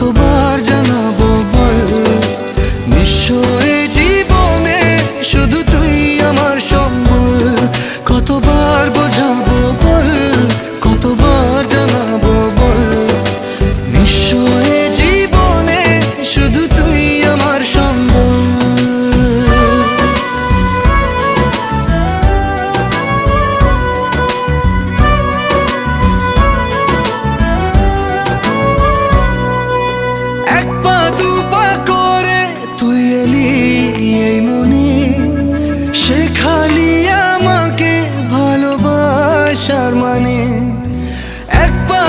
কতবার জানাবো বল, নিঃস্ব এই জীবনে শুধু তুই আমার সম্বল। কতবার বোঝাবো বল, কতবার জানাবো বল, নিঃস্ব এই জীবনে শুধু তুই আমার সম্বল। এক পা দু পা করে তুই এলি এই মনে, শেখালি আমাকে ভালোবাসার মানে। এক পা